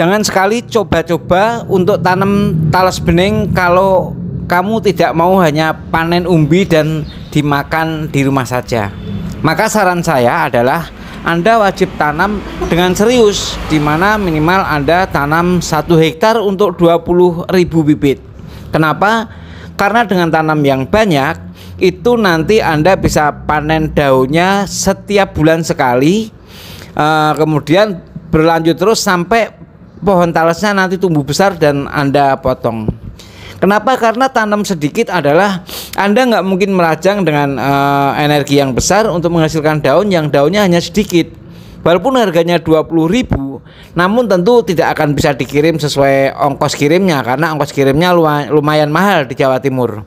Jangan sekali coba-coba untuk tanam talas bening kalau kamu tidak mau hanya panen umbi dan dimakan di rumah saja. Maka saran saya adalah Anda wajib tanam dengan serius, di mana minimal Anda tanam 1 hektar untuk 20.000 bibit. Kenapa? Karena dengan tanam yang banyak itu nanti Anda bisa panen daunnya setiap bulan sekali, kemudian berlanjut terus sampai pohon talasnya nanti tumbuh besar dan Anda potong. Kenapa? Karena tanam sedikit adalah Anda nggak mungkin merajang dengan energi yang besar untuk menghasilkan daun yang daunnya hanya sedikit. Walaupun harganya 20.000, namun tentu tidak akan bisa dikirim sesuai ongkos kirimnya, karena ongkos kirimnya lumayan mahal di Jawa Timur.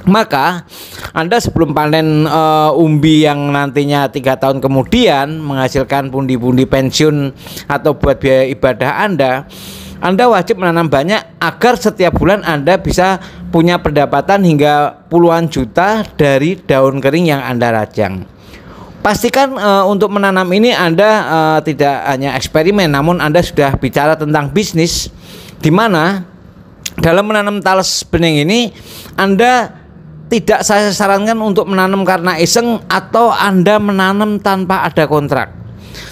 Maka Anda sebelum panen umbi yang nantinya 3 tahun kemudian menghasilkan pundi-pundi pensiun atau buat biaya ibadah Anda wajib menanam banyak agar setiap bulan Anda bisa punya pendapatan hingga puluhan juta dari daun kering yang Anda rajang. Pastikan untuk menanam ini Anda tidak hanya eksperimen, namun Anda sudah bicara tentang bisnis, di mana dalam menanam talas bening ini Anda tidak saya sarankan untuk menanam karena iseng atau Anda menanam tanpa ada kontrak.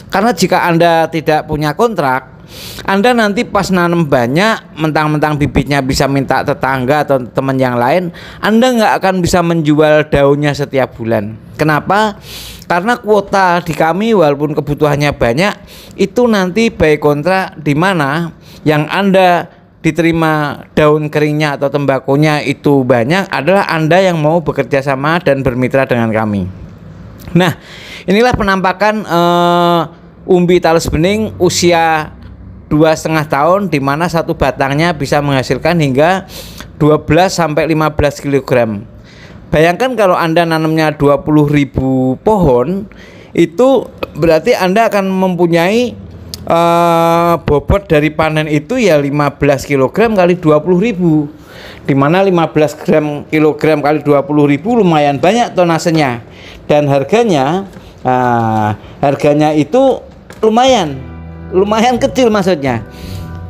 Karena jika Anda tidak punya kontrak, Anda nanti pas nanam banyak, mentang-mentang bibitnya bisa minta tetangga atau teman yang lain, Anda nggak akan bisa menjual daunnya setiap bulan. Kenapa? Karena kuota di kami walaupun kebutuhannya banyak, itu nanti by kontrak, di mana yang Anda diterima daun keringnya atau tembakonya itu banyak adalah Anda yang mau bekerja sama dan bermitra dengan kami. Nah, inilah penampakan umbi talas bening usia 2,5 tahun, di mana satu batangnya bisa menghasilkan hingga 12-15 kg. Bayangkan kalau Anda nanamnya 20.000 pohon, itu berarti Anda akan mempunyai bobot dari panen itu ya 15 kg kali 20.000, di mana 15 kg kali 20.000 lumayan banyak tonasenya, dan harganya itu lumayan kecil maksudnya.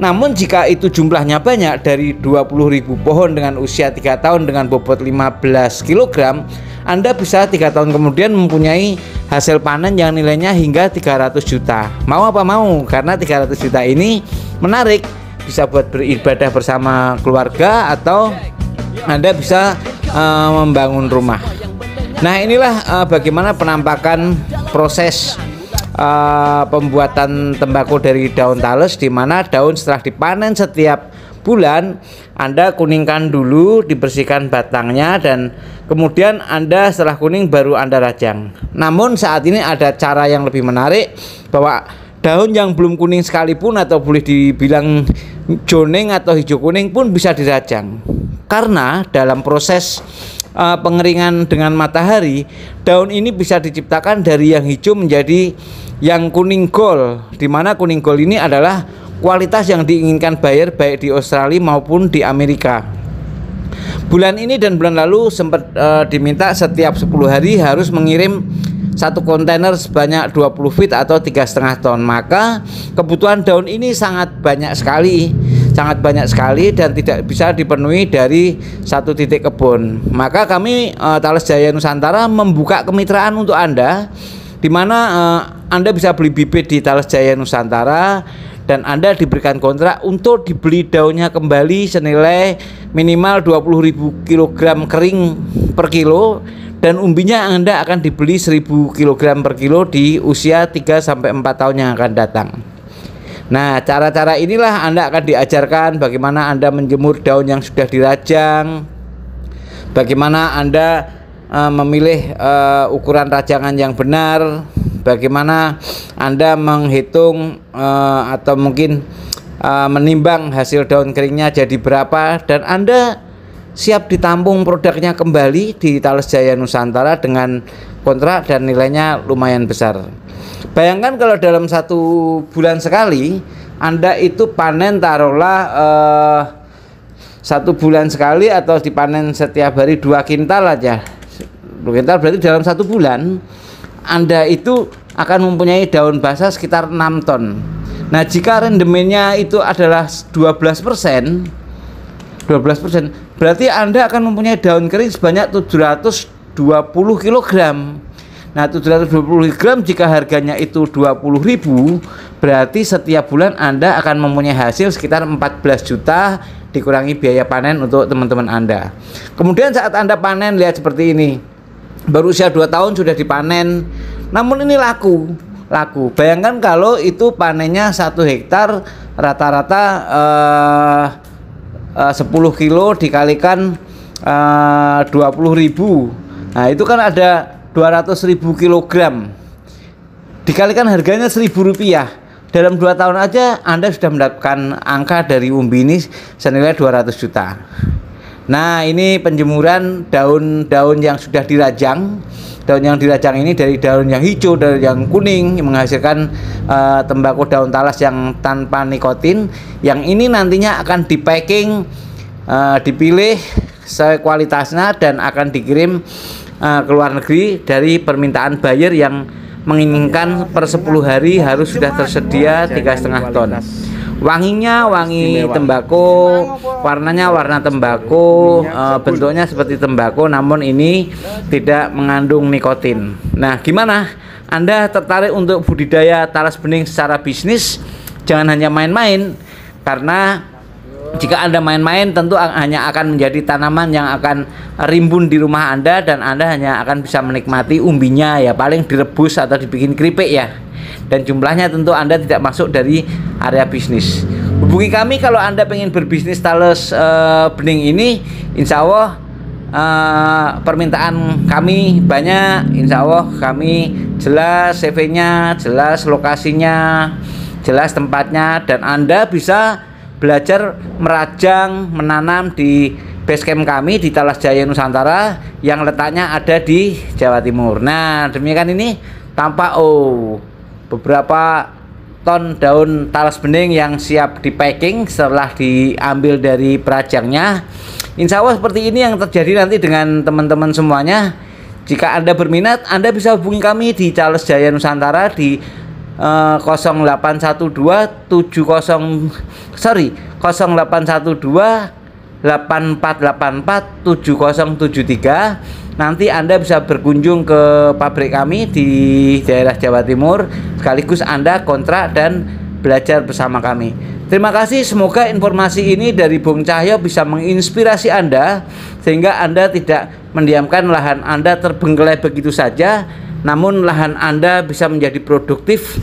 Namun jika itu jumlahnya banyak, dari 20.000 pohon dengan usia 3 tahun dengan bobot 15 kg, Anda bisa 3 tahun kemudian mempunyai hasil panen yang nilainya hingga 300 juta. Mau apa mau? Karena 300 juta ini menarik, bisa buat beribadah bersama keluarga atau Anda bisa membangun rumah. Nah, inilah bagaimana penampakan proses pembuatan tembakau dari daun talas, di mana daun setelah dipanen setiap bulan Anda kuningkan dulu, dibersihkan batangnya, dan kemudian Anda setelah kuning baru Anda rajang. Namun saat ini ada cara yang lebih menarik, bahwa daun yang belum kuning sekalipun atau boleh dibilang joning atau hijau kuning pun bisa dirajang. Karena dalam proses pengeringan dengan matahari, daun ini bisa diciptakan dari yang hijau menjadi yang kuning gold, di mana kuning gold ini adalah kualitas yang diinginkan buyer baik di Australia maupun di Amerika. Bulan ini dan bulan lalu sempat diminta setiap 10 hari harus mengirim 1 kontainer sebanyak 20 feet atau 3,5 ton. Maka kebutuhan daun ini sangat banyak sekali dan tidak bisa dipenuhi dari satu titik kebun. Maka kami Talas Jaya Nusantara membuka kemitraan untuk Anda, di mana Anda bisa beli bibit di Talas Jaya Nusantara dan Anda diberikan kontrak untuk dibeli daunnya kembali senilai minimal 20.000 kg kering per kilo, dan umbinya Anda akan dibeli 1.000 kg per kilo di usia 3-4 tahun yang akan datang. Nah, cara-cara inilah Anda akan diajarkan bagaimana Anda menjemur daun yang sudah dirajang, bagaimana Anda memilih ukuran rajangan yang benar, bagaimana Anda menghitung atau mungkin menimbang hasil daun keringnya jadi berapa, dan Anda siap ditampung produknya kembali di Talas Jaya Nusantara dengan kontrak dan nilainya lumayan besar. Bayangkan kalau dalam 1 bulan sekali Anda itu panen, taruhlah 1 bulan sekali atau dipanen setiap hari 2 kintal aja. 2 kintal berarti dalam 1 bulan Anda itu akan mempunyai daun basah sekitar 6 ton. Nah, jika rendemennya itu adalah 12%, berarti Anda akan mempunyai daun kering sebanyak 720 kg. Nah, 720 kg jika harganya itu 20.000, berarti setiap bulan Anda akan mempunyai hasil sekitar 14 juta dikurangi biaya panen untuk teman-teman Anda. Kemudian saat Anda panen, lihat seperti ini. Baru usia 2 tahun sudah dipanen. Namun ini laku. Bayangkan kalau itu panennya 1 hektar rata-rata 10 kilo dikalikan 20.000. Nah, itu kan ada 200.000 kilogram. Dikalikan harganya Rp1.000. Dalam 2 tahun aja Anda sudah mendapatkan angka dari umbi ini senilai 200 juta. Nah, ini penjemuran daun-daun yang sudah dirajang. Daun yang dirajang ini dari daun yang hijau, dari yang kuning, yang menghasilkan tembakau daun talas yang tanpa nikotin. Yang ini nantinya akan dipacking, dipilih sesuai kualitasnya dan akan dikirim ke luar negeri dari permintaan buyer yang menginginkan per 10 hari harus sudah tersedia 3,5 ton. Wanginya wangi tembakau, warnanya warna tembakau, bentuknya seperti tembakau, namun ini tidak mengandung nikotin. Nah, gimana? Anda tertarik untuk budidaya talas bening secara bisnis? Jangan hanya main-main, karena jika Anda main-main tentu hanya akan menjadi tanaman yang akan rimbun di rumah Anda, dan Anda hanya akan bisa menikmati umbinya ya paling direbus atau dibikin keripik ya. Dan jumlahnya tentu Anda tidak masuk dari area bisnis. Hubungi kami kalau Anda pengen berbisnis talas bening ini. Insya Allah permintaan kami banyak. Insya Allah kami jelas CV-nya, jelas lokasinya, jelas tempatnya, dan Anda bisa belajar merajang, menanam di basecamp kami di Talas Jaya Nusantara yang letaknya ada di Jawa Timur. Nah, demikian ini tampak beberapa ton daun talas bening yang siap di packing setelah diambil dari perajangnya. Insya Allah seperti ini yang terjadi nanti dengan teman-teman semuanya. Jika Anda berminat, Anda bisa hubungi kami di Talas Jaya Nusantara di 0812 8484 7073. Nanti Anda bisa berkunjung ke pabrik kami di daerah Jawa Timur, sekaligus Anda kontrak dan belajar bersama kami. Terima kasih, semoga informasi ini dari Bung Cahyo bisa menginspirasi Anda sehingga Anda tidak mendiamkan lahan Anda terbengkelai begitu saja, namun lahan Anda bisa menjadi produktif